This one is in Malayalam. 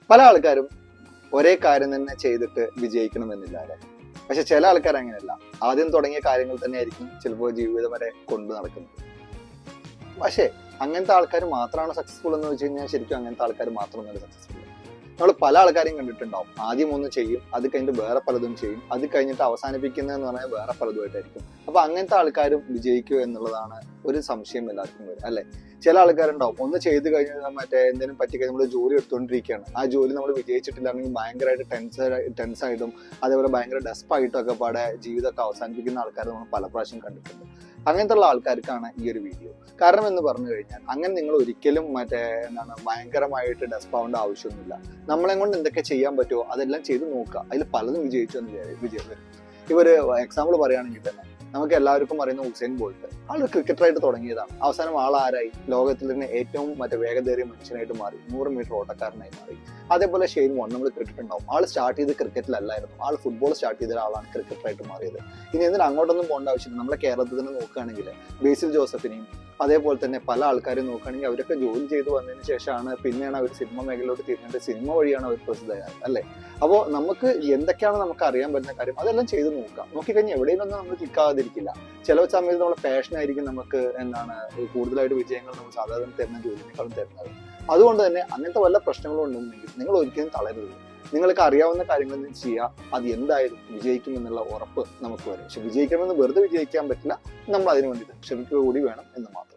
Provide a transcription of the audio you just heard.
പല ആൾക്കാരും ഒരേ കാര്യം തന്നെ ചെയ്തിട്ട് വിജയിക്കണമെന്നില്ല അല്ലെ. പക്ഷെ ചില ആൾക്കാർ അങ്ങനെയല്ല. ആദ്യം തുടങ്ങിയ കാര്യങ്ങൾ തന്നെ ആയിരിക്കും ചിലപ്പോൾ ജീവിതം വരെ കൊണ്ടു നടക്കുന്നത്. പക്ഷേ അങ്ങനത്തെ ആൾക്കാർ മാത്രമാണ് സക്സസ്ഫുൾ എന്ന് വെച്ച് കഴിഞ്ഞാൽ ശരിക്കും അങ്ങനത്തെ ആൾക്കാർ മാത്രമൊന്നുമല്ല സക്സസ്ഫുൾ. നമ്മൾ പല ആൾക്കാരെയും കണ്ടിട്ടുണ്ടാവും. ആദ്യം ഒന്ന് ചെയ്യും, അത് കഴിഞ്ഞിട്ട് വേറെ പലതും ചെയ്യും, അത് കഴിഞ്ഞിട്ട് അവസാനിപ്പിക്കുന്നതെന്ന് പറഞ്ഞാൽ വേറെ പലതുമായിട്ടായിരിക്കും. അപ്പൊ അങ്ങനത്തെ ആൾക്കാരും വിജയിക്കുക എന്നുള്ളതാണ് ഒരു സംശയം എല്ലാവർക്കും വരും അല്ലെ. ചില ആൾക്കാരുണ്ടാവും ഒന്ന് ചെയ്ത് കഴിഞ്ഞാൽ എന്തെങ്കിലും പറ്റിക്കഴിഞ്ഞാൽ നമ്മൾ ജോലി എടുത്തുകൊണ്ടിരിക്കുകയാണ്, ആ ജോലി നമ്മൾ വിജയിച്ചിട്ടില്ലാണെങ്കിൽ ഭയങ്കരമായിട്ട് ടെൻസായിട്ടും അതേപോലെ ഭയങ്കര ഡെസ്പായിട്ടും ഒക്കെ പാടെ ജീവിതമൊക്കെ അവസാനിപ്പിക്കുന്ന ആൾക്കാർ നമ്മൾ പല പ്രാവശ്യം കണ്ടിട്ടുണ്ട്. അങ്ങനത്തെ ഉള്ള ആൾക്കാർക്കാണ് ഈ ഒരു വീഡിയോ. കാരണം എന്ന് പറഞ്ഞു കഴിഞ്ഞാൽ അങ്ങനെ നിങ്ങൾ ഒരിക്കലും ഭയങ്കരമായിട്ട് ഡെസ്പാവേണ്ട ആവശ്യമൊന്നുമില്ല. നമ്മളെ കൊണ്ട് എന്തൊക്കെ ചെയ്യാൻ പറ്റുമോ അതെല്ലാം ചെയ്ത് നോക്കുക. അതിൽ പലതും വിജയിച്ചു എന്ന് വിജയം വരും. ഇവര് എക്സാമ്പിൾ പറയുകയാണെങ്കിൽ തന്നെ നമുക്ക് എല്ലാവർക്കും അറിയുന്ന ഉസൈൻ ബോൾട്ട്, ആളൊരു ക്രിക്കറ്ററായിട്ട് തുടങ്ങിയതാണ്. അവസാനം ആളാരായി? ലോകത്തിൽ തന്നെ ഏറ്റവും വേഗതയേറിയ മനുഷ്യനായിട്ട് മാറി, 100 മീറ്റർ ഓട്ടക്കാരനായി മാറി. അതേപോലെ ഷെയ്ൻ വോൺ, നമ്മൾ ക്രിക്കറ്റ് ഉണ്ടാവും, ആൾ സ്റ്റാർട്ട് ചെയ്ത് ക്രിക്കറ്റിലല്ലായിരുന്നു, ആൾ ഫുട്ബോൾ സ്റ്റാർട്ട് ചെയ്ത ആളാണ് ക്രിക്കറ്ററായിട്ട് മാറിയത്. ഇനി എന്തിനും അങ്ങോട്ടൊന്നും പോകേണ്ട ആവശ്യമില്ല. നമ്മുടെ കേരളത്തിൽ തന്നെ നോക്കുകയാണെങ്കിൽ ബേസിൽ ജോസഫിനെയും അതേപോലെ തന്നെ പല ആൾക്കാരും നോക്കുകയാണെങ്കിൽ അവരൊക്കെ ജോലി ചെയ്ത് വന്നതിന് ശേഷമാണ് പിന്നെയാണ് അവർ സിനിമ മേഖലയിലോട്ട് തിരിഞ്ഞിട്ട് സിനിമ വഴിയാണ് അവർ പ്രസിദ്ധരായത് അല്ലേ. അപ്പോൾ നമുക്ക് എന്തൊക്കെയാണ് നമുക്ക് അറിയാൻ പറ്റുന്ന കാര്യം അതെല്ലാം ചെയ്ത് നോക്കാം. നോക്കിക്കഴിഞ്ഞാൽ എവിടെയൊന്നും നമ്മൾ ക്ലിക്കാതിരിക്കില്ല. ചില സമയത്ത് നമ്മുടെ പാഷനായിരിക്കും നമുക്ക് കൂടുതലായിട്ട് വിജയങ്ങൾ നമ്മൾ സാധാരണ തരുന്ന ജോലിനേക്കാളും തരുന്നത്. അതുകൊണ്ട് തന്നെ അങ്ങനത്തെ വല്ല പ്രശ്നങ്ങളും ഉണ്ടെങ്കിൽ നിങ്ങൾ ഒരിക്കലും തളരരുത്. നിങ്ങൾക്ക് അറിയാവുന്ന കാര്യങ്ങൾ ചെയ്യുക. അത് എന്തായാലും വിജയിക്കുമെന്നുള്ള ഉറപ്പ് നമുക്ക് വരും. പക്ഷെ വിജയിക്കണമെന്ന് വെറുതെ വിജയിക്കാൻ പറ്റില്ല. നമ്മൾ അതിനു വേണ്ടിയിട്ട് ശ്രമിക്കുക കൂടി വേണം എന്ന് മാത്രം.